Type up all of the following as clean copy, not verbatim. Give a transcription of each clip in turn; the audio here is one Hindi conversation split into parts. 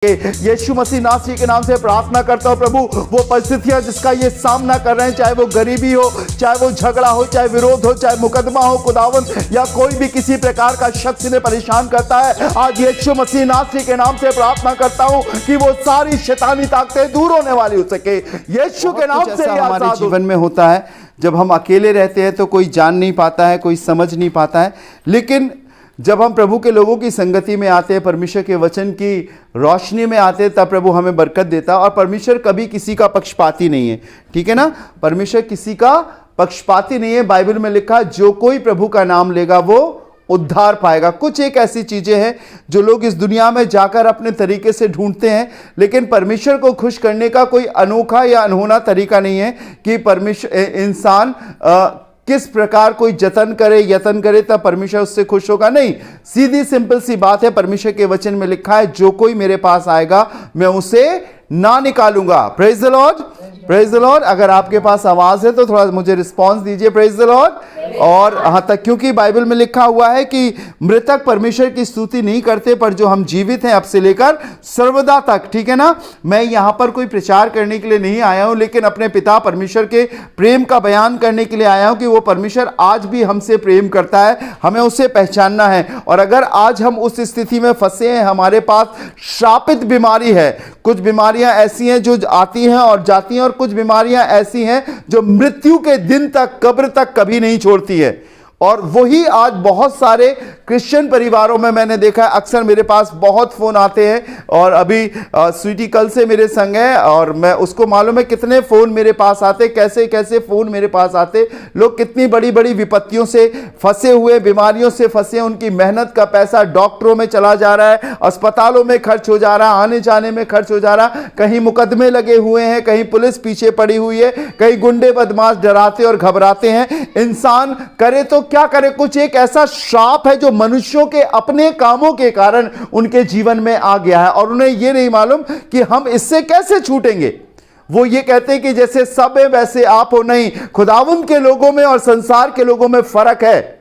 यीशु मसीह नासरी के नाम से प्रार्थना करता हूं प्रभु, वो परिस्थितियां जिसका ये सामना कर रहे हैं, चाहे वो गरीबी हो, चाहे वो झगड़ा हो, चाहे विरोध हो, चाहे मुकदमा हो खुदावन, या कोई भी किसी प्रकार का शख्स इन्हें परेशान करता है, आज यीशु मसीह नासरी के नाम से प्रार्थना करता हूं कि वो सारी शैतानी ताकतें दूर होने वाली हो सके यीशु के नाम से। हमारे जीवन में होता है जब हम अकेले रहते हैं तो कोई जान नहीं पाता है, कोई समझ नहीं पाता है, लेकिन जब हम प्रभु के लोगों की संगति में आते हैं, परमेश्वर के वचन की रोशनी में आते हैं, तब प्रभु हमें बरकत देता है। और परमेश्वर कभी किसी का पक्षपाती नहीं है, ठीक है ना। परमेश्वर किसी का पक्षपाती नहीं है। बाइबल में लिखा जो कोई प्रभु का नाम लेगा वो उद्धार पाएगा। कुछ एक ऐसी चीजें हैं जो लोग इस दुनिया में जाकर अपने तरीके से ढूंढते हैं, लेकिन परमेश्वर को खुश करने का कोई अनोखा या अनहोना तरीका नहीं है कि परमेश्वर इंसान किस प्रकार कोई यत्न करे तब परमेश्वर उससे खुश होगा। नहीं, सीधी सिंपल सी बात है, परमेश्वर के वचन में लिखा है जो कोई मेरे पास आएगा मैं उसे ना निकालूंगा। Praise the Lord, praise the Lord. अगर आपके पास आवाज है तो थोड़ा मुझे रिस्पांस दीजिए, प्रेज द लॉर्ड। और हाँ तक, क्योंकि बाइबल में लिखा हुआ है कि मृतक परमेश्वर की स्तुति नहीं करते, पर जो हम जीवित हैं अब से लेकर सर्वदा तक, ठीक है ना। मैं यहां पर कोई प्रचार करने के लिए नहीं आया हूं, लेकिन अपने पिता परमेश्वर के प्रेम का बयान करने के लिए आया हूं कि वो परमेश्वर आज भी हमसे प्रेम करता है, हमें उसे पहचानना है। और अगर आज हम उस स्थिति में फंसे हैं, हमारे पास श्रापित बीमारी है, कुछ बीमारियां ऐसी हैं जो आती हैं और जाती हैं, और कुछ बीमारियां ऐसी हैं जो मृत्यु के दिन तक, कब्र तक कभी नहीं छोड़ती है। और वही आज बहुत सारे क्रिश्चियन परिवारों में मैंने देखा है। अक्सर मेरे पास बहुत फोन आते हैं, और अभी स्वीटी कल से मेरे संग है और मैं उसको मालूम है कितने फोन मेरे पास आते, कैसे कैसे फोन मेरे पास आते। लोग कितनी बड़ी बड़ी विपत्तियों से फंसे हुए, बीमारियों से फंसे, उनकी मेहनत का पैसा डॉक्टरों में चला जा रहा है, अस्पतालों में खर्च हो जा रहा है, आने जाने में खर्च हो जा रहा है, कहीं मुकदमे लगे हुए हैं, कहीं पुलिस पीछे पड़ी हुई है, कहीं गुंडे बदमाश डराते और घबराते हैं। इंसान करे तो क्या करे, कुछ एक ऐसा श्राप है जो मनुष्यों के अपने कामों के कारण उनके जीवन में आ गया है, और उन्हें यह नहीं मालूम कि हम इससे कैसे छूटेंगे। वो ये कहते हैं कि जैसे सब है वैसे आप हो। नहीं, खुदावंद के लोगों में और संसार के लोगों में फर्क है,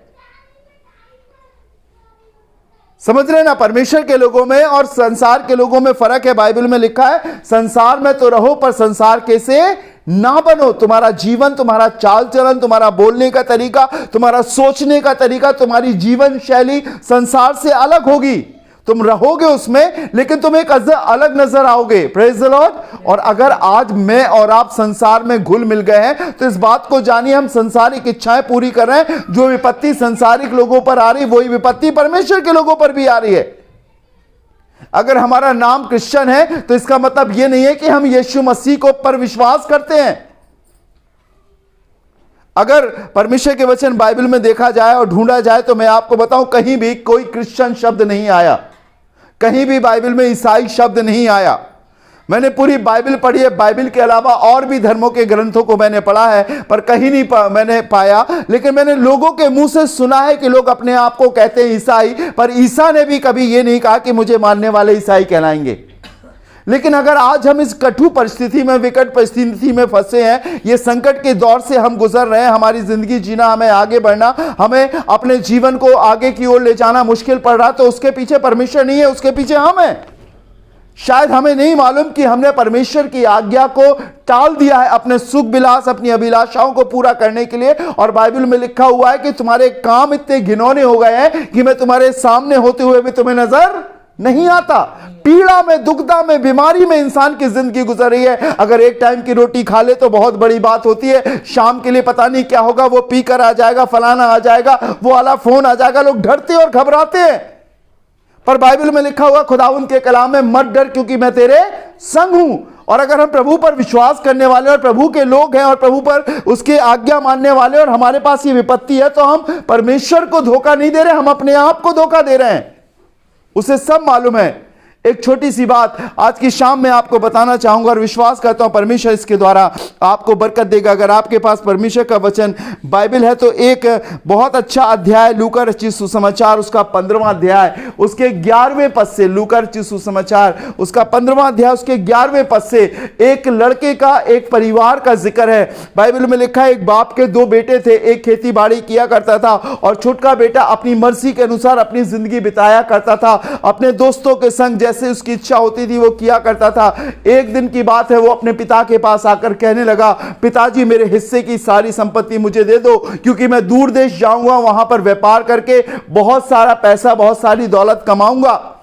समझ रहे ना। परमेश्वर के लोगों में और संसार के लोगों में फर्क है। बाइबल में लिखा है संसार में तो रहो पर संसार के से ना बनो। तुम्हारा जीवन, तुम्हारा चाल चलन, तुम्हारा बोलने का तरीका, तुम्हारा सोचने का तरीका, तुम्हारी जीवन शैली संसार से अलग होगी। तुम रहोगे उसमें, लेकिन तुम एक अलग नजर आओगे। Praise the Lord. और अगर आज मैं और आप संसार में घुल मिल गए हैं तो इस बात को जानिए हम संसारिक इच्छाएं पूरी कर रहे हैं। जो विपत्ति संसारिक लोगों पर आ रही, वही विपत्ति परमेश्वर के लोगों पर भी आ रही है। अगर हमारा नाम क्रिश्चियन है तो इसका मतलब यह नहीं है कि हम यीशु मसीह को पर विश्वास करते हैं। अगर परमेश्वर के वचन बाइबल में देखा जाए और ढूंढा जाए तो मैं आपको बताऊं, कहीं भी कोई क्रिश्चियन शब्द नहीं आया, कहीं भी बाइबल में ईसाई शब्द नहीं आया। मैंने पूरी बाइबल पढ़ी है, बाइबल के अलावा और भी धर्मों के ग्रंथों को मैंने पढ़ा है, पर कहीं नहीं मैंने पाया। लेकिन मैंने लोगों के मुंह से सुना है कि लोग अपने आप को कहते हैं ईसाई, पर ईसा ने भी कभी यह नहीं कहा कि मुझे मानने वाले ईसाई कहलाएंगे। लेकिन अगर आज हम इस कठिन परिस्थिति में, विकट परिस्थिति में फंसे हैं, ये संकट के दौर से हम गुजर रहे हैं, हमारी जिंदगी जीना, हमें आगे बढ़ना, हमें अपने जीवन को आगे की ओर ले जाना मुश्किल पड़ रहा, तो उसके पीछे परमेश्वर नहीं है, उसके पीछे हम हैं। शायद हमें नहीं मालूम कि हमने परमेश्वर की आज्ञा को टाल दिया है अपने सुख विलास, अपनी अभिलाषाओं को पूरा करने के लिए। और बाइबल में लिखा हुआ है कि तुम्हारे काम इतने घिनौने हो गए हैं कि मैं तुम्हारे सामने होते हुए भी तुम्हें नजर नहीं आता। पीड़ा में, दुविधा में, बीमारी में इंसान की जिंदगी गुजर रही है। अगर एक टाइम की रोटी खा ले तो बहुत बड़ी बात होती है, शाम के लिए पता नहीं क्या होगा, वो पीकर आ जाएगा, फलाना आ जाएगा, वो वाला फोन आ जाएगा, लोग डरते और घबराते हैं। पर बाइबल में लिखा हुआ खुदावंद के कलाम में, मत डर क्योंकि मैं तेरे संग हूं। और अगर हम प्रभु पर विश्वास करने वाले और प्रभु के लोग हैं और प्रभु पर उसके आज्ञा मानने वाले, और हमारे पास ये विपत्ति है, तो हम परमेश्वर को धोखा नहीं दे रहे, हम अपने आप को धोखा दे रहे हैं। उसे सब मालूम है। एक छोटी सी बात आज की शाम में आपको बताना चाहूंगा और विश्वास करता हूं परमेश्वर इसके द्वारा आपको बरकत देगा। अगर आपके पास परमेश्वर का वचन बाइबल है तो एक बहुत अच्छा अध्याय लूका रचित सुसमाचार, उसका 15वां अध्याय, उसके 11वें पद से, लूका रचित सुसमाचार उसका 15वां अध्याय उसके 11वें पद से एक लड़के का, एक परिवार का जिक्र है। बाइबल में लिखा है, एक बाप के 2 बेटे थे, एक खेती बाड़ी किया करता था और छोटा बेटा अपनी मर्जी के अनुसार अपनी जिंदगी बिताया करता था, अपने दोस्तों के संग जैसे उसकी इच्छा होती थी वो किया करता था। एक दिन की बात है, वो अपने पिता के पास आकर कहने लगा, पिताजी मेरे हिस्से की सारी संपत्ति मुझे दे दो, क्योंकि मैं दूर देश जाऊंगा, वहां पर व्यापार करके बहुत सारा पैसा, बहुत सारी दौलत कमाऊंगा।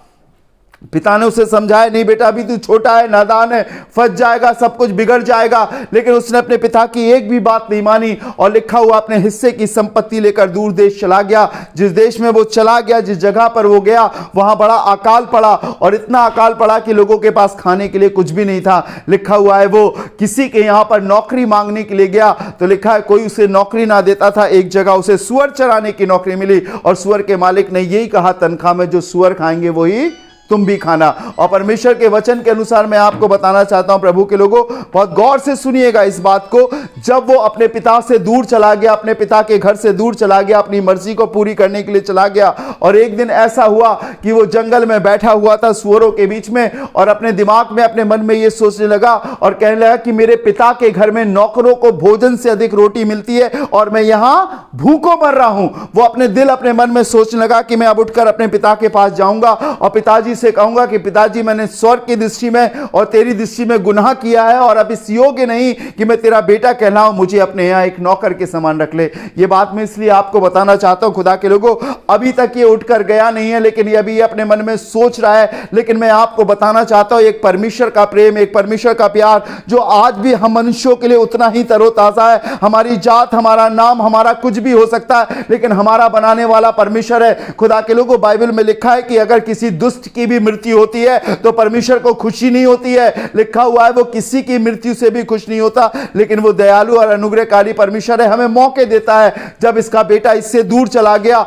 पिता ने उसे समझाया, नहीं बेटा अभी तू छोटा है, नादान है, फंस जाएगा, सब कुछ बिगड़ जाएगा। लेकिन उसने अपने पिता की एक भी बात नहीं मानी और लिखा हुआ अपने हिस्से की संपत्ति लेकर दूर देश चला गया। जिस देश में वो चला गया, जिस जगह पर वो गया, वहां बड़ा अकाल पड़ा, और इतना अकाल पड़ा कि लोगों के पास खाने के लिए कुछ भी नहीं था। लिखा हुआ है वो किसी के यहां पर नौकरी मांगने के लिए गया, तो लिखा है कोई उसे नौकरी ना देता था। एक जगह उसे सुअर चराने की नौकरी मिली, और सुअर के मालिक ने यही कहा, तनख्वाह में जो सुअर खाएंगे वही तुम भी खाना। और परमेश्वर के वचन के अनुसार मैं आपको बताना चाहता हूं, प्रभु के लोगों, बहुत गौर से सुनिएगा इस बात को। जब वो अपने पिता से दूर चला गया, अपने पिता के घर से दूर चला गया, अपनी मर्जी को पूरी करने के लिए चला गया, और एक दिन ऐसा हुआ कि वो जंगल में बैठा हुआ था सुअरों के बीच में, और अपने दिमाग में, अपने मन में ये सोचने लगा और कहने लगा कि मेरे पिता के घर में नौकरों को भोजन से अधिक रोटी मिलती है और मैं यहां भूखों मर रहा हूं। वो अपने दिल, अपने मन में सोचने लगा कि मैं अब उठकर अपने पिता के पास जाऊंगा और पिताजी से कहूंगा कि पिताजी मैंने स्वर्ग की दृष्टि में और तेरी दृष्टि में गुनाह किया है, और अब इस योग्य नहीं कि मैं तेरा बेटा कहलाऊं, मुझे अपने यहां एक नौकर के समान रख ले। ये बात मैं इसलिए आपको बताना चाहता हूं, खुदा के लोगों, अभी तक ये उठकर गया नहीं है, लेकिन ये अभी अपने मन में सोच रहा है। लेकिन मैं आपको बताना चाहता हूं, एक परमेश्वर का प्रेम, एक परमेश्वर का प्यार जो आज भी हम मनुष्यों के लिए उतना ही तरोताजा है। हमारी जात, हमारा नाम, हमारा कुछ भी हो सकता है, लेकिन हमारा बनाने वाला परमेश्वर है। खुदा के लोगों, बाइबल में लिखा है कि अगर किसी दुष्ट की भी मृत्यु होती है तो परमेश्वर को खुशी नहीं होती है। लिखा हुआ है वो किसी की मृत्यु से भी खुश नहीं होता, लेकिन वो दयालु और अनुग्रहकारी परमेश्वर है, हमें मौके देता है। जब इसका बेटा इससे दूर चला गया,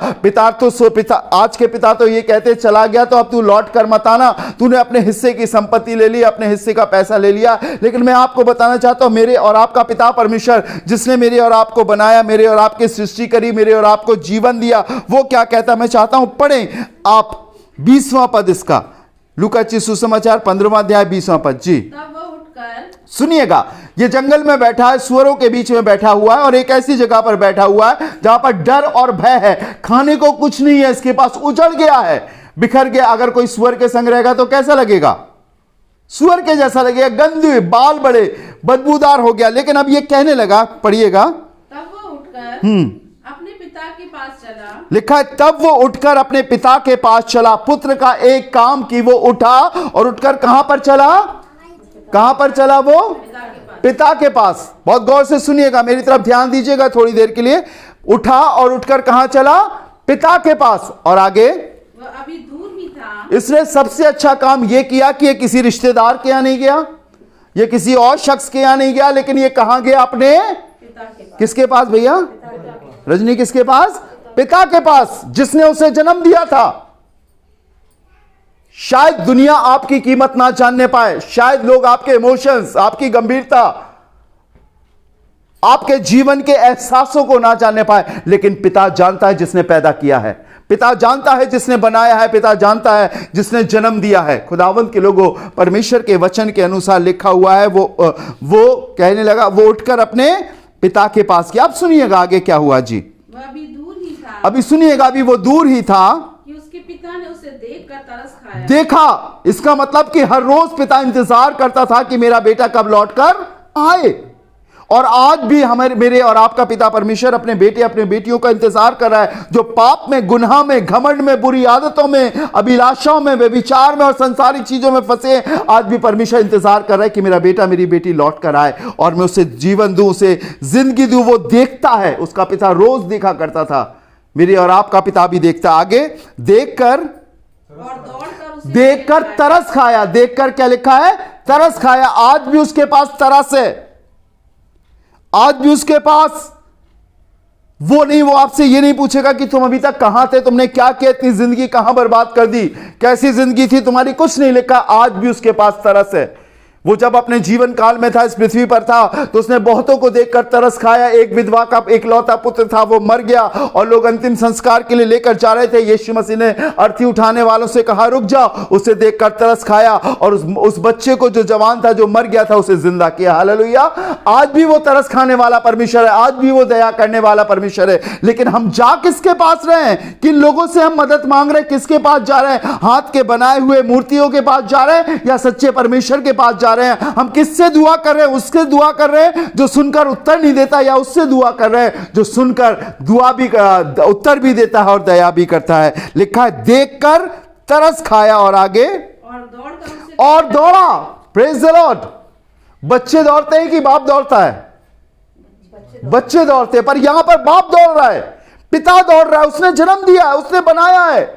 आज के पिता तो ये कहते चला गया तो अब तू लौट कर मत आना, तूने अपने हिस्से की संपत्ति ले ली, अपने हिस्से का पैसा ले लिया। लेकिन मैं आपको बताना चाहता हूं, मेरे और आपका पिता परमेश्वर, जिसने मेरे और आपको बनाया, मेरे और आपकी सृष्टि करी, मेरे और आपको जीवन दिया, वो क्या कहता है मैं चाहता हूं पढ़ें आप 20वां पद इसका, लूका सुसमाचार 15वां अध्याय 20वां पद जी। तब वह उठकर, सुनिएगा, ये जंगल में बैठा है, सुअरों के बीच में बैठा हुआ है, और एक ऐसी जगह पर बैठा हुआ है जहां पर डर और भय है, खाने को कुछ नहीं है, इसके पास उजड़ गया है, बिखर गया। अगर कोई सुअर के संग रहेगा तो कैसा लगेगा? सुअर के जैसा लगेगा, गंदे बाल, बड़े बदबूदार हो गया। लेकिन अब ये कहने लगा, पढ़िएगा, तब वह उठकर अपने पिता के पास चला। लिखा है तब वो उठकर अपने पिता के पास चला। पुत्र का एक काम की, वो उठा और उठकर कहां पर चला? कहां पर चला वो? पिता के पास। बहुत गौर से सुनिएगा, मेरी तरफ ध्यान दीजिएगा थोड़ी देर के लिए। उठा और उठकर कहां चला? पिता के पास। और आगे वह अभी दूर ही था। इसने सबसे अच्छा काम यह किया कि ये किसी रिश्तेदार के यहां नहीं गया, ये किसी और शख्स के यहां नहीं गया, लेकिन ये कहां गया? अपने पिता के पास। किसके पास भैया? रजनी किसके पास? पिता के पास, जिसने उसे जन्म दिया था। शायद दुनिया आपकी कीमत ना जानने पाए, शायद लोग आपके इमोशंस, आपकी गंभीरता, आपके जीवन के एहसासों को ना जानने पाए, लेकिन पिता जानता है जिसने पैदा किया है, पिता जानता है जिसने बनाया है, पिता जानता है जिसने जन्म दिया है। खुदावंत के लोगों, परमेश्वर के वचन के अनुसार लिखा हुआ है, वो कहने लगा, वो उठकर अपने पिता के पास गया। अब सुनिएगा आगे क्या हुआ जी। वह अभी दूर ही था। अभी सुनिएगा, अभी वो दूर ही था कि उसके पिता ने उसे देखकर तरस खाया। देखा, इसका मतलब कि हर रोज पिता इंतजार करता था कि मेरा बेटा कब लौटकर आए। और आज भी मेरे और आपका पिता परमेश्वर अपने बेटे, अपने बेटियों का इंतजार कर रहा है, जो पाप में, गुनाह में, घमंड में, बुरी आदतों में, अभिलाषाओं में, व्यभिचार में और संसारिक चीजों में फंसे। आज भी परमेश्वर इंतजार कर रहा है कि मेरा बेटा, मेरी बेटी लौट कर आए और मैं उसे जीवन दूं, उसे जिंदगी दूं। वो देखता है, उसका पिता रोज देखा करता था, मेरे और आपका पिता भी देखता। आगे देखकर और दौड़कर उसे देखकर तरस खाया। देखकर क्या लिखा है? तरस खाया। आज भी उसके पास तरस है, आज भी उसके पास वो नहीं, वो आपसे ये नहीं पूछेगा कि तुम अभी तक कहां थे, तुमने क्या किया, इतनी जिंदगी कहां बर्बाद कर दी, कैसी जिंदगी थी तुम्हारी, कुछ नहीं लिखा। आज भी उसके पास तरस है। वो जब अपने जीवन काल में था, इस पृथ्वी पर था, तो उसने बहुतों को देखकर तरस खाया। एक विधवा का इकलौता पुत्र था, वो मर गया और लोग अंतिम संस्कार के लिए लेकर जा रहे थे। यीशु मसीह ने अर्थी उठाने वालों से कहा रुक जाओ। उसे देखकर तरस खाया और उस बच्चे को, जो जवान था, जो मर गया था, उसे जिंदा किया। हालेलुया। आज भी वो तरस खाने वाला परमेश्वर है, आज भी वो दया करने वाला परमेश्वर है। लेकिन हम जा किसके पास रहे हैं? किन लोगों से हम मदद मांग रहे हैं? किसके पास जा रहे हैं? हाथ के बनाए हुए मूर्तियों के पास जा रहे हैं या सच्चे परमेश्वर के पास जा रहे हैं? हम किससे दुआ कर रहे हैं? उससे दुआ कर रहे हैं जो सुनकर उत्तर नहीं देता, या उससे दुआ कर रहे हैं जो सुनकर दुआ भी, उत्तर भी देता है और दया भी करता है? लिखा है देखकर तरस खाया और आगे और दौड़ा। Praise the Lord. बच्चे दौड़ते हैं कि बाप दौड़ता है? बच्चे दौड़ते हैं, पर यहां पर बाप दौड़ रहा है, पिता दौड़ रहा है। उसने जन्म दिया है, उसने बनाया है।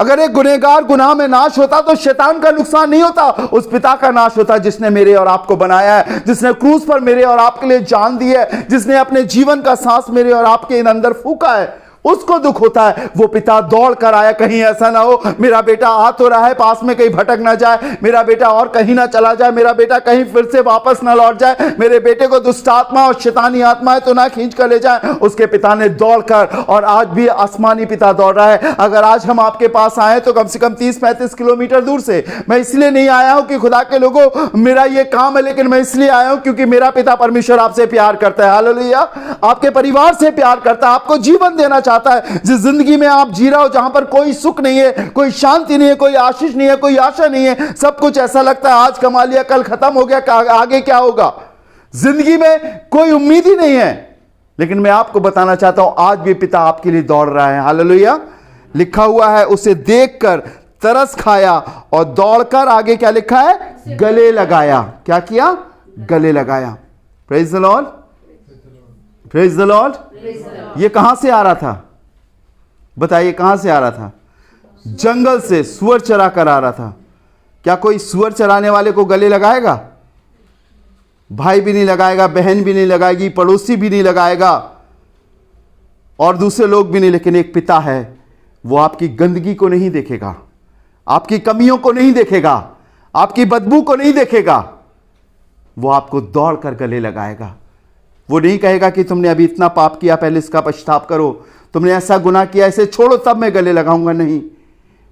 अगर एक गुनहगार गुनाह में नाश होता तो शैतान का नुकसान नहीं होता, उस पिता का नाश होता जिसने मेरे और आपको बनाया है, जिसने क्रूस पर मेरे और आपके लिए जान दी है, जिसने अपने जीवन का सांस मेरे और आपके अंदर फूका है। उसको दुख होता है। वो पिता दौड़ कर आया, कहीं ऐसा ना हो मेरा बेटा आ तो रहा है पास में, कहीं भटक ना जाए, मेरा बेटा और कहीं ना चला जाए, मेरा बेटा कहीं फिर से वापस ना लौट जाए, मेरे बेटे को दुष्ट आत्मा और शैतानी आत्मा है तो ना खींच कर ले जाए। उसके पिता ने दौड़कर, और आज भी आसमानी पिता दौड़ रहा है। अगर आज हम आपके पास आए तो कम से कम 30-35 किलोमीटर दूर से। मैं इसलिए नहीं आया हूं कि खुदा के लोगों मेरा ये काम है, लेकिन मैं इसलिए आया हूं क्योंकि मेरा पिता परमेश्वर आपसे प्यार करता है। हालेलुया। आपके परिवार से प्यार करता है, आपको जीवन देना चाहता है। जिस जिंदगी में आप जी रहे हो, जहां पर कोई सुख नहीं है, कोई शांति नहीं है, कोई आशीष नहीं है, कोई आशा नहीं है, सब कुछ ऐसा लगता है आज कमा लिया कल खत्म हो गया, आगे क्या होगा, जिंदगी में कोई उम्मीद ही नहीं है। लेकिन मैं आपको बताना चाहता हूं आज भी पिता आपके लिए दौड़ रहा है। हालेलुया। लिखा हुआ है उसे देखकर तरस खाया और दौड़कर आगे क्या लिखा है? गले लगाया। क्या किया? गले लगाया। Praise the Lord. Praise the Lord. ये कहां से आ रहा था? बताइए कहां से आ रहा था? जंगल से सुअर चरा कर आ रहा था। क्या कोई सुअर चराने वाले को गले लगाएगा? भाई भी नहीं लगाएगा, बहन भी नहीं लगाएगी, पड़ोसी भी नहीं लगाएगा और दूसरे लोग भी नहीं। लेकिन एक पिता है, वो आपकी गंदगी को नहीं देखेगा, आपकी कमियों को नहीं देखेगा, आपकी बदबू को नहीं देखेगा। वो आपको दौड़ कर गले लगाएगा। वो नहीं कहेगा कि तुमने अभी इतना पाप किया, पहले इसका पश्चाताप करो, तुमने ऐसा गुनाह किया, इसे छोड़ो तब मैं गले लगाऊंगा। नहीं,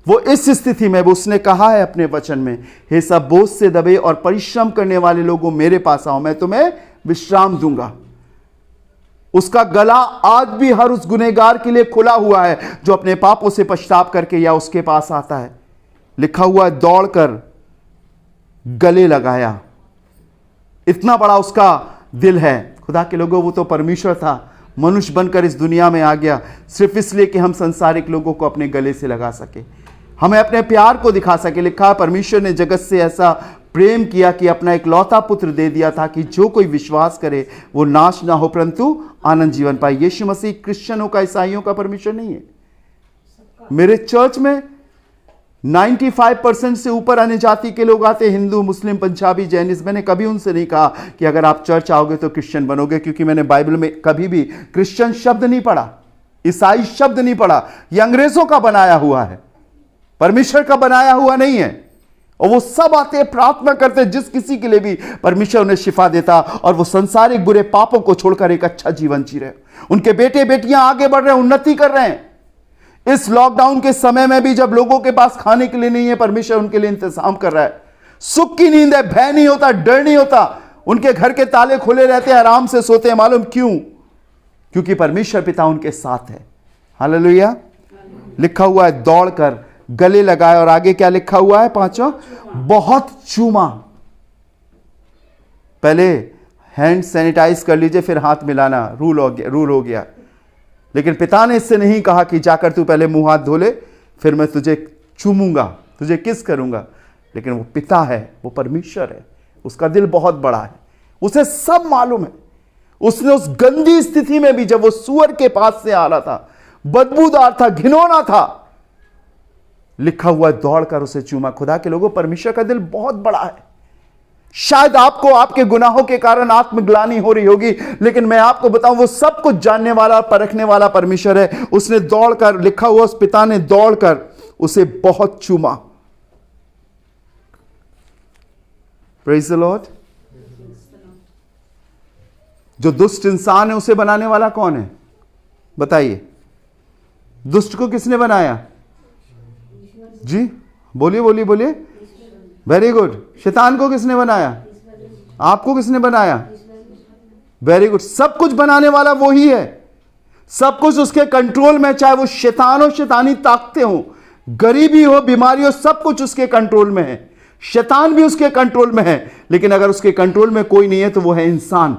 वो इस स्थिति में, वो उसने कहा है अपने वचन में, हे सब बोझ से दबे और परिश्रम करने वाले लोगों मेरे पास आओ, मैं तुम्हें विश्राम दूंगा। उसका गला आज भी हर उस गुनहगार के लिए खुला हुआ है जो अपने पापों से पश्चाताप करके या उसके पास आता है। लिखा हुआ है दौड़कर गले लगाया। इतना बड़ा उसका दिल है। खुदा के लोगों, वो तो परमेश्वर था, मनुष्य बनकर इस दुनिया में आ गया सिर्फ इसलिए कि हम संसारिक लोगों को अपने गले से लगा सके, हमें अपने प्यार को दिखा सके। लिखा, परमेश्वर ने जगत से ऐसा प्रेम किया कि अपना इकलौता पुत्र दे दिया था कि जो कोई विश्वास करे वो नाश ना हो परंतु आनंद जीवन पाए। यीशु मसीह क्रिश्चियनों का, ईसाइयों का परमेश्वर नहीं है। मेरे चर्च में 95% से ऊपर अन्य जाति के लोग आते, हिंदू, मुस्लिम, पंजाबी, जैनिस्ट। मैंने कभी उनसे नहीं कहा कि अगर आप चर्च आओगे तो क्रिश्चियन बनोगे, क्योंकि मैंने बाइबल में कभी भी क्रिश्चियन शब्द नहीं पढ़ा, ईसाई शब्द नहीं पढ़ा। यह अंग्रेजों का बनाया हुआ है, परमेश्वर का बनाया हुआ नहीं है। और वो सब आते, प्रार्थना करते, जिस किसी के लिए भी परमेश्वर उन्हें शिफा देता, और वो संसारिक बुरे पापों को छोड़कर एक अच्छा जीवन जी रहे। उनके बेटे बेटियां आगे बढ़ रहे हैं, उन्नति कर रहे हैं। इस लॉकडाउन के समय में भी जब लोगों के पास खाने के लिए नहीं है, परमेश्वर उनके लिए इंतजाम कर रहा है। सुख की नींद है, भय नहीं होता, डर नहीं होता। उनके घर के ताले खुले रहते हैं, आराम से सोते हैं। मालूम क्यों? क्योंकि परमेश्वर पिता उनके साथ है। हालेलुया। लिखा हुआ है दौड़कर गले लगाए, और आगे क्या लिखा हुआ है? पांचवा, बहुत चूमा। पहले हैंड सैनिटाइज कर लीजिए, फिर हाथ मिलाना रूल हो गया। लेकिन पिता ने इससे नहीं कहा कि जाकर तू पहले मुंह हाथ धो ले, फिर मैं तुझे चूमूंगा, तुझे किस करूंगा। लेकिन वो पिता है, वो परमेश्वर है, उसका दिल बहुत बड़ा है, उसे सब मालूम है। उसने उस गंदी स्थिति में भी, जब वो सूअर के पास से आ रहा था, बदबूदार था, घिनौना था, लिखा हुआ दौड़कर उसे चूमा। खुदा के लोगों, परमेश्वर का दिल बहुत बड़ा है। शायद आपको आपके गुनाहों के कारण आत्मग्लानि हो रही होगी, लेकिन मैं आपको बताऊं, वो सब कुछ जानने वाला, परखने वाला परमेश्वर है। उसने दौड़कर, लिखा हुआ उस पिता ने दौड़कर उसे बहुत चूमा। Praise the Lord. जो दुष्ट इंसान है उसे बनाने वाला कौन है बताइए? दुष्ट को किसने बनाया? जी बोलिए बोलिए बोलिए। Very good. शैतान को किसने बनाया? आपको किसने बनाया? Very good. सब कुछ बनाने वाला वो ही है, सब कुछ उसके कंट्रोल में, चाहे वो शैतान हो, शैतानी ताकतें हो, गरीबी हो, बीमारी हो, सब कुछ उसके कंट्रोल में है। शैतान भी उसके कंट्रोल में है, लेकिन अगर उसके कंट्रोल में कोई नहीं है तो वो है इंसान।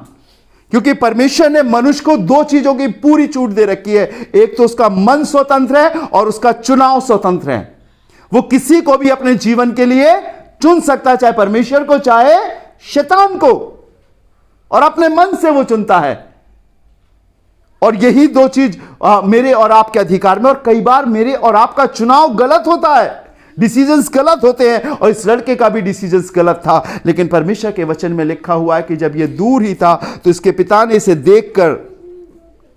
क्योंकि परमेश्वर ने मनुष्य को दो चीजों की पूरी छूट दे रखी है, एक तो उसका मन स्वतंत्र है और उसका चुनाव स्वतंत्र है। वो किसी को भी अपने जीवन के लिए चुन सकता है, चाहे परमेश्वर को चाहे शैतान को, और अपने मन से वो चुनता है। और यही दो चीज मेरे और आपके अधिकार में। और कई बार मेरे और आपका चुनाव गलत होता है, डिसीजंस गलत होते हैं, और इस लड़के का भी डिसीजंस गलत था। लेकिन परमेश्वर के वचन में लिखा हुआ है कि जब ये दूर ही था तो इसके पिता ने इसे देखकर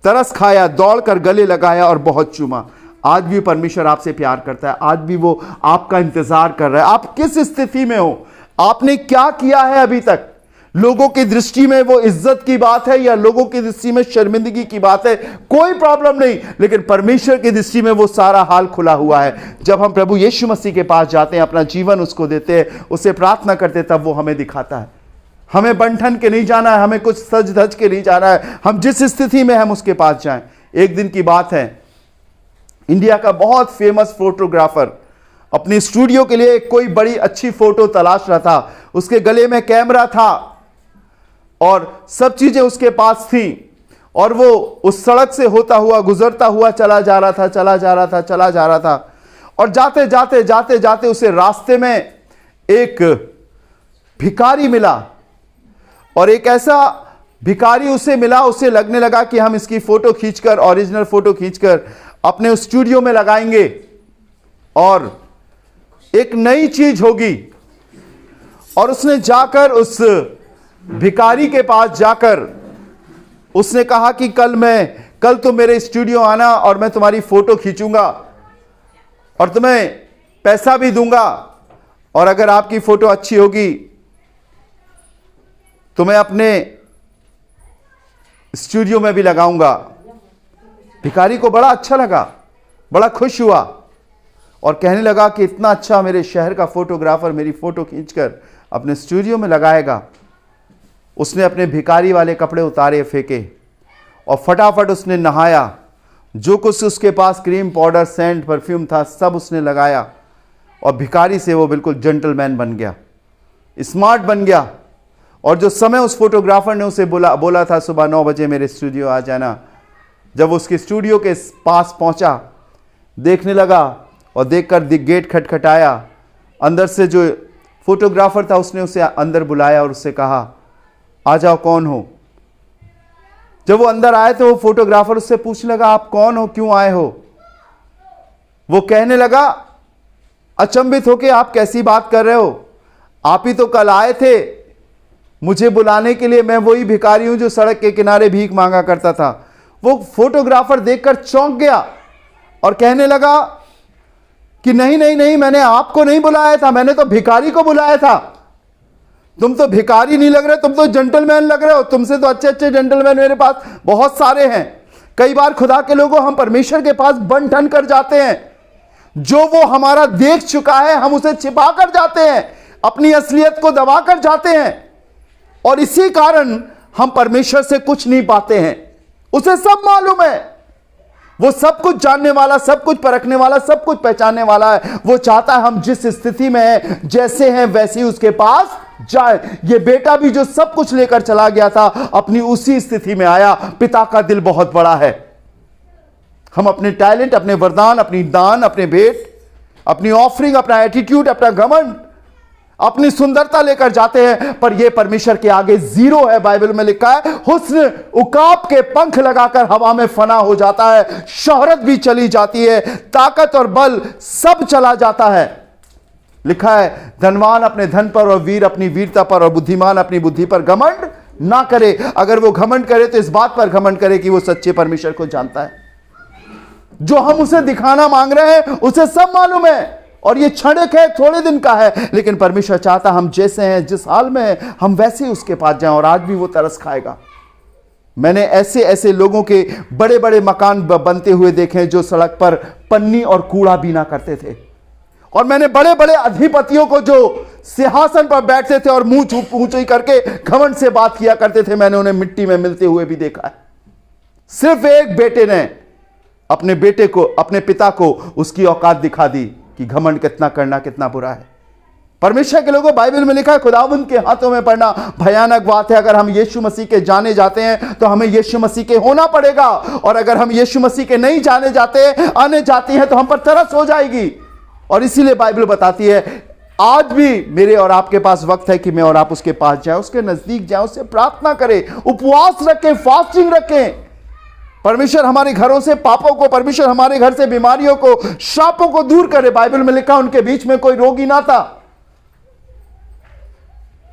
तरस खाया, दौड़कर गले लगाया और बहुत चूमा। आज भी परमेश्वर आपसे प्यार करता है, आज भी वो आपका इंतजार कर रहा है। आप किस स्थिति में हो, आपने क्या किया है अभी तक? लोगों की दृष्टि में वो इज्जत की बात है या लोगों की दृष्टि में शर्मिंदगी की बात है, कोई प्रॉब्लम नहीं, लेकिन परमेश्वर की दृष्टि में वो सारा हाल खुला हुआ है। जब हम प्रभु यीशु मसीह के पास जाते हैं, अपना जीवन उसको देते हैं, उससे प्रार्थना करते हैं, तब वो हमें दिखाता है। हमें बंठन के नहीं जाना है, हमें कुछ सज धज के नहीं जाना है, हम जिस स्थिति में हम उसके पास जाएं। एक दिन की बात है, इंडिया का बहुत फेमस फोटोग्राफर अपनी स्टूडियो के लिए कोई बड़ी अच्छी फोटो तलाश रहा था। उसके गले में कैमरा था और सब चीजें उसके पास थी, और वो उस सड़क से होता हुआ गुजरता हुआ चला जा रहा था। और जाते जाते जाते जाते उसे रास्ते में एक भिखारी मिला, और एक ऐसा भिखारी उसे मिला, उसे लगने लगा कि हम इसकी फोटो खींचकर, ओरिजिनल फोटो खींचकर अपने उस स्टूडियो में लगाएंगे और एक नई चीज होगी। और उसने जाकर उस भिखारी के पास जाकर उसने कहा कि कल तुम मेरे स्टूडियो आना और मैं तुम्हारी फोटो खींचूंगा और तुम्हें पैसा भी दूंगा, और अगर आपकी फोटो अच्छी होगी तो मैं अपने स्टूडियो में भी लगाऊंगा। भिखारी को बड़ा अच्छा लगा, बड़ा खुश हुआ और कहने लगा कि इतना अच्छा मेरे शहर का फोटोग्राफर मेरी फोटो खींचकर अपने स्टूडियो में लगाएगा। उसने अपने भिखारी वाले कपड़े उतारे, फेंके, और फटाफट उसने नहाया। जो कुछ उसके पास क्रीम, पाउडर, सेंट, परफ्यूम था, सब उसने लगाया, और भिखारी से वो बिल्कुल जेंटलमैन बन गया, स्मार्ट बन गया। और जो समय उस फोटोग्राफर ने उसे बोला था सुबह 9 बजे मेरे स्टूडियो आ जाना, जब वो उसके स्टूडियो के पास पहुंचा, देखने लगा और देखकर गेट खटखटाया। अंदर से जो फोटोग्राफर था उसने उसे अंदर बुलाया और उससे कहा, आ जाओ, कौन हो? जब वो अंदर आए तो वो फोटोग्राफर उससे पूछने लगा, आप कौन हो, क्यों आए हो? वो कहने लगा अचंभित होके, आप कैसी बात कर रहे हो? आप ही तो कल आए थे मुझे बुलाने के लिए, मैं वही भिखारी हूं जो सड़क के किनारे भीख मांगा करता था। वो फोटोग्राफर देखकर चौंक गया और कहने लगा कि नहीं नहीं नहीं, मैंने आपको नहीं बुलाया था, मैंने तो भिखारी को बुलाया था। तुम तो भिखारी नहीं लग रहे, तुम तो जेंटलमैन लग रहे हो। तुमसे तो अच्छे अच्छे जेंटलमैन मेरे पास बहुत सारे हैं। कई बार खुदा के लोगों, हम परमेश्वर के पास बन ठन कर जाते हैं, जो वो हमारा देख चुका है हम उसे छिपा कर जाते हैं, अपनी असलियत को दबा कर जाते हैं, और इसी कारण हम परमेश्वर से कुछ नहीं पाते हैं। उसे सब मालूम है, वो सब कुछ जानने वाला, सब कुछ परखने वाला, सब कुछ पहचानने वाला है। वो चाहता है हम जिस स्थिति में हैं, जैसे हैं वैसे ही उसके पास जाए। ये बेटा भी जो सब कुछ लेकर चला गया था, अपनी उसी स्थिति में आया। पिता का दिल बहुत बड़ा है। हम अपने टैलेंट, अपने वरदान, अपनी दान, अपने भेंट, अपनी ऑफरिंग, अपना एटीट्यूड, अपना घमंड, अपनी सुंदरता लेकर जाते हैं, पर यह परमेश्वर के आगे जीरो है। बाइबल में लिखा है, हुस्न उकाब के पंख लगाकर हवा में फना हो जाता है, शोहरत भी चली जाती है, ताकत और बल सब चला जाता है। लिखा है, धनवान अपने धन पर और वीर अपनी वीरता पर और बुद्धिमान अपनी बुद्धि पर घमंड ना करे। अगर वो घमंड करे तो इस बात पर घमंड करे कि वो सच्चे परमेश्वर को जानता है। जो हम उसे दिखाना मांग रहे हैं उसे सब मालूम है, और ये क्षणिक है, थोड़े दिन का है, लेकिन परमेश्वर चाहता हम जैसे हैं, जिस हाल में हैं, हम वैसे ही उसके पास जाएं और आज भी वो तरस खाएगा। मैंने ऐसे ऐसे लोगों के बड़े बड़े मकान बनते हुए देखे हैं जो सड़क पर पन्नी और कूड़ा बीना करते थे, और मैंने बड़े बड़े अधिपतियों को जो सिंहासन पर बैठते थे और मुंह ऊंची करके घमंड से बात किया करते थे, मैंने उन्हें मिट्टी में मिलते हुए भी देखा है। सिर्फ एक बेटे ने अपने बेटे को, अपने पिता को उसकी औकात दिखा दी कि घमंड कितना करना कितना बुरा है। परमेश्वर के लोगों, बाइबल में लिखा है खुदावंद के हाथों में पड़ना भयानक बात है। अगर हम यीशु मसीह के जाने जाते हैं तो हमें यीशु मसीह के होना पड़ेगा, और अगर हम यीशु मसीह के नहीं जाने जाते, आने जाती हैं, तो हम पर तरस हो जाएगी। और इसीलिए बाइबल बताती है आज भी मेरे और आपके पास वक्त है कि मैं और आप उसके पास जाएं, उसके नजदीक जाएं, उससे प्रार्थना करें, उपवास रखें, फास्टिंग रखें। परमेश्वर हमारे घरों से पापों को, परमेश्वर हमारे घर से बीमारियों को, श्रापों को दूर करे। बाइबल में लिखा उनके बीच में कोई रोगी ना था।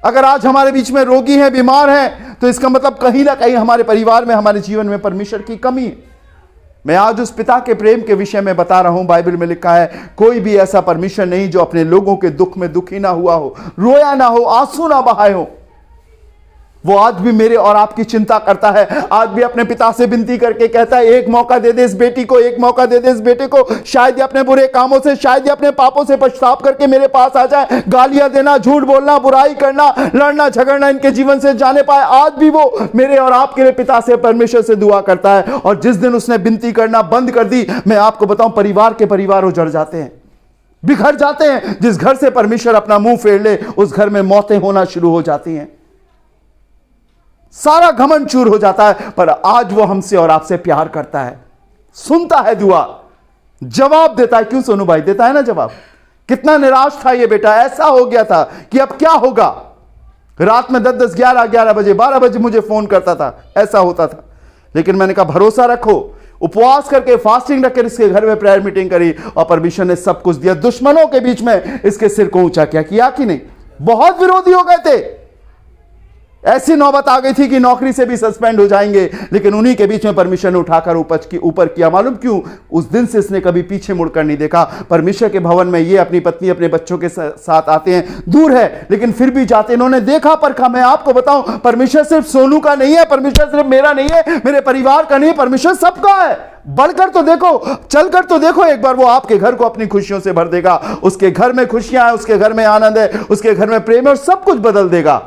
अगर आज हमारे बीच में रोगी हैं, बीमार हैं, तो इसका मतलब कहीं ना कहीं हमारे परिवार में, हमारे जीवन में परमेश्वर की कमी है। मैं आज उस पिता के प्रेम के विषय में बता रहा हूं। बाइबल में लिखा है कोई भी ऐसा परमेश्वर नहीं जो अपने लोगों के दुख में दुखी ना हुआ हो, रोया ना हो, आंसू ना बहाए हो। वो आज भी मेरे और आपकी चिंता करता है। आज भी अपने पिता से विनती करके कहता है एक मौका दे दे इस बेटी को, एक मौका दे दे इस बेटे को। शायद ये अपने बुरे कामों से, शायद ये अपने पापों से पश्चाताप करके मेरे पास आ जाए। गालियां देना, झूठ बोलना, बुराई करना, लड़ना झगड़ना इनके जीवन से जाने पाए। आज भी वो मेरे और आपके लिए पिता से, परमेश्वर से दुआ करता है। और जिस दिन उसने विनती करना बंद कर दी, मैं आपको बताऊं, परिवार के परिवार उजड़ जाते हैं, बिखर जाते हैं। जिस घर से परमेश्वर अपना मुंह फेर ले, उस घर में मौतें होना शुरू हो जाती हैं, सारा घमंड चूर हो जाता है। पर आज वो हमसे और आपसे प्यार करता है, सुनता है दुआ, जवाब देता है। क्यों सोनू भाई? देता है ना जवाब। कितना निराश था ये बेटा, ऐसा हो गया था कि अब क्या होगा। रात में 10-10, 11-11 बजे, 12 बजे मुझे फोन करता था, ऐसा होता था। लेकिन मैंने कहा भरोसा रखो, उपवास करके, फास्टिंग रखकर इसके घर में प्रेयर मीटिंग करी और परमेश्वर ने सब कुछ दिया। दुश्मनों के बीच में इसके सिर को ऊंचा किया कि नहीं? बहुत विरोधी हो गए थे, ऐसी नौबत आ गई थी कि नौकरी से भी सस्पेंड हो जाएंगे, लेकिन उन्हीं के बीच में परमेश्वर ने उठाकर ऊपर किया। मालूम क्यों? उस दिन से इसने कभी पीछे मुड़कर नहीं देखा। परमेश्वर के भवन में ये अपनी पत्नी, अपने बच्चों के साथ आते हैं, दूर है लेकिन फिर भी जाते। इन्होंने देखा परखा। मैं आपको बताऊं, परमेश्वर सिर्फ सोनू का नहीं है, परमेश्वर सिर्फ मेरा नहीं है, मेरे परिवार का नहीं है, परमेश्वर सबका है। बढ़कर तो देखो, चलकर तो देखो एक बार, वो आपके घर को अपनी खुशियों से भर देगा। उसके घर में खुशियां हैं, उसके घर में आनंद है, उसके घर में प्रेम है, और सब कुछ बदल देगा।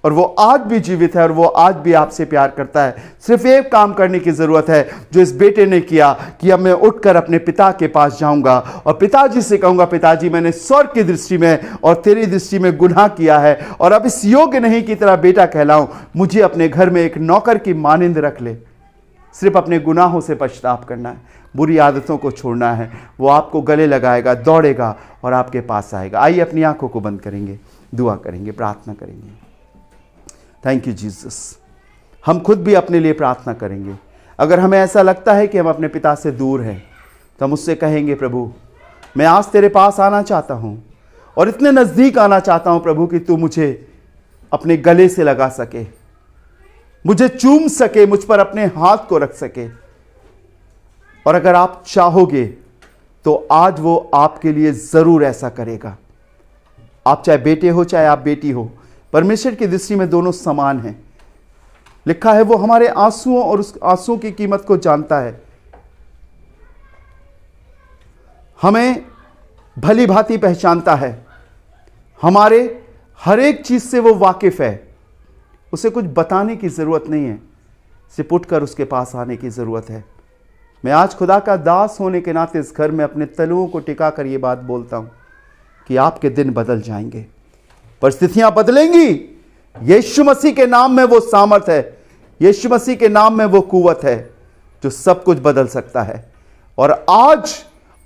और वो आज भी जीवित है और वो आज भी आपसे प्यार करता है। सिर्फ एक काम करने की जरूरत है जो इस बेटे ने किया कि अब मैं उठकर अपने पिता के पास जाऊंगा और पिताजी से कहूंगा, पिताजी मैंने स्वर्ग की दृष्टि में और तेरी दृष्टि में गुनाह किया है और अब इस योग्य नहीं कि तेरा बेटा कहलाऊं। मुझे अपने घर में एक नौकर की मानिंद रख ले। सिर्फ अपने गुनाहों से पश्चाताप करना है, बुरी आदतों को छोड़ना है। वो आपको गले लगाएगा, दौड़ेगा और आपके पास आएगा। आइए अपनी आंखों को बंद करेंगे, दुआ करेंगे, प्रार्थना करेंगे। Thank you Jesus. हम खुद भी अपने लिए प्रार्थना करेंगे। अगर हमें ऐसा लगता है कि हम अपने पिता से दूर हैं, तो हम उससे कहेंगे प्रभु मैं आज तेरे पास आना चाहता हूँ और इतने नज़दीक आना चाहता हूँ प्रभु कि तू मुझे अपने गले से लगा सके, मुझे चूम सके, मुझ पर अपने हाथ को रख सके। और अगर आप चाहोगे तो आज वो आपके लिए ज़रूर ऐसा करेगा। आप चाहे बेटे हो चाहे आप बेटी हो, परमेश्वर की दृष्टि में दोनों समान हैं। लिखा है वो हमारे आंसुओं और उस आंसुओं की कीमत को जानता है। हमें भली भांति पहचानता है, हमारे हर एक चीज से वो वाकिफ है। उसे कुछ बताने की जरूरत नहीं है, सिर्फ उठकर उसके पास आने की जरूरत है। मैं आज खुदा का दास होने के नाते इस घर में अपने तलुओं को टिका कर ये बात बोलता हूं कि आपके दिन बदल जाएंगे, परिस्थितियां बदलेंगी। यीशु मसीह के नाम में वो सामर्थ है, यीशु मसीह के नाम में वो कुवत है जो सब कुछ बदल सकता है। और आज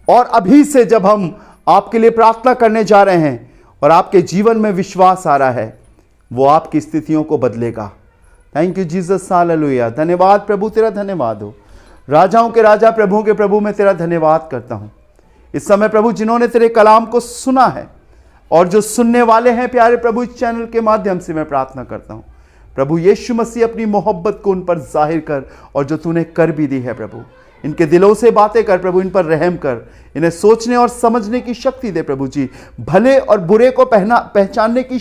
और अभी से जब हम आपके लिए प्रार्थना करने जा रहे हैं और आपके जीवन में विश्वास आ रहा है, वो आपकी स्थितियों को बदलेगा। Thank you Jesus, hallelujah. धन्यवाद प्रभु, तेरा धन्यवाद हो। राजाओं के राजा, प्रभुओं के प्रभु, मैं तेरा धन्यवाद करता हूं इस समय प्रभु, जिन्होंने तेरे कलाम को सुना है और जो सुनने वाले हैं प्यारे प्रभु, इस चैनल के माध्यम से मैं प्रार्थना करता हूं प्रभु, यीशु मसीह अपनी मोहब्बत को उन पर जाहिर कर, और जो तूने कर भी दी है प्रभु, इनके दिलों से बातें कर प्रभु, इन पर रहम कर, इन्हें सोचने और समझने की शक्ति दे प्रभु जी। भले और बुरे को पहचानने की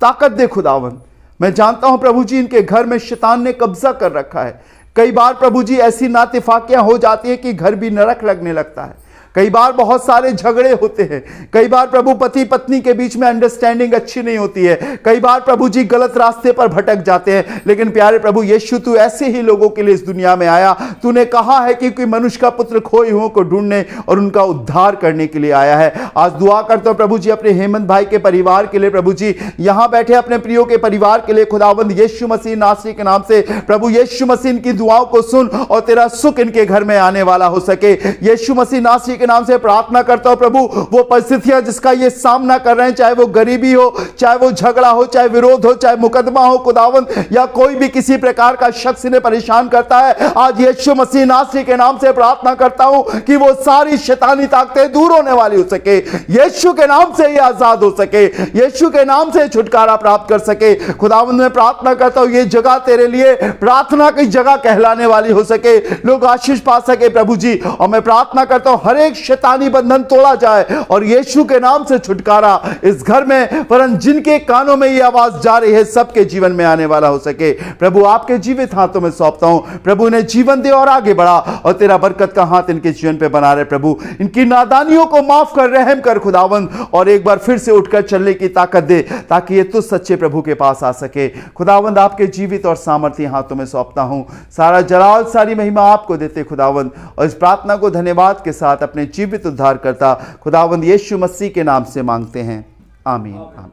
ताकत दे खुदावन। मैं जानता हूं प्रभु जी इनके घर में शैतान ने कब्जा कर रखा है। कई बार प्रभु जी ऐसी नातिफाकियां हो जाती है कि घर भी नरक लगने लगता है। कई बार बहुत सारे झगड़े होते हैं। कई बार प्रभु पति पत्नी के बीच में अंडरस्टैंडिंग अच्छी नहीं होती है। कई बार प्रभु जी गलत रास्ते पर भटक जाते हैं। लेकिन प्यारे प्रभु यीशु, तू ऐसे ही लोगों के लिए इस दुनिया में आया। तूने कहा है कि मनुष्य का पुत्र खोए हुओं को ढूंढने और उनका उद्धार करने के लिए आया है। आज दुआ करता हूं प्रभु जी अपने हेमंत भाई के परिवार के लिए, प्रभु जी यहां बैठे अपने प्रियो के परिवार के लिए खुदावंद यीशु मसीह नासरी के नाम से प्रभु यीशु मसीह इनकी दुआओं को सुन और तेरा सुख इनके घर में आने वाला हो सके। यीशु मसीह नासरी के नाम से प्रार्थना करता हूं प्रभु, वो परिस्थितियां जिसका ये सामना कर रहे हैं, चाहे वो गरीबी हो, चाहे वो झगड़ा हो, चाहे विरोध हो, चाहे मुकदमा हो खुदावंद, या कोई भी किसी प्रकार का शख्स इन्हें परेशान करता है, आज यीशु मसीह नासरी के नाम से प्रार्थना करता हूं कि वो सारी शैतानी ताकतें दूर होने वाली हो सके। यीशु के नाम से ये आजाद हो सके, यीशु के नाम से छुटकारा प्राप्त कर सके। खुदावंद मैं प्रार्थना करता हूं ये जगह तेरे लिए प्रार्थना की जगह कहलाने वाली हो सके, लोग आशीष पा सके प्रभु जी। और मैं प्रार्थना करता हूं हर एक शैतानी बंधन तोड़ा जाए और यीशु के नाम से छुटकारा इस घर में, वरन जिनके कानों में ये आवाज जा रही है सबके जीवन में आने वाला हो सके। प्रभु आपके जीवित हाथों में सौंपता हूं प्रभु, इन्हें जीवन दे और आगे बढ़ा और तेरा बरकत का हाथ इनके जीवन पे बना रहे प्रभु। इनकी नादानियों को माफ कर, रहम कर खुदावंद, और एक बार फिर से उठकर चलने की ताकत दे ताकि ये तुझ सच्चे प्रभु के पास आ सके। खुदावंद आपके जीवित और सामर्थ्य हाथों में सौंपता हूं। सारा जलाल सारी महिमा आपको देते खुदावंद, और इस प्रार्थना को धन्यवाद के साथ अपने जीवित उद्धार करता खुदावंद यीशु मसीह के नाम से मांगते हैं, आमीन आमीन।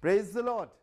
Praise the Lord.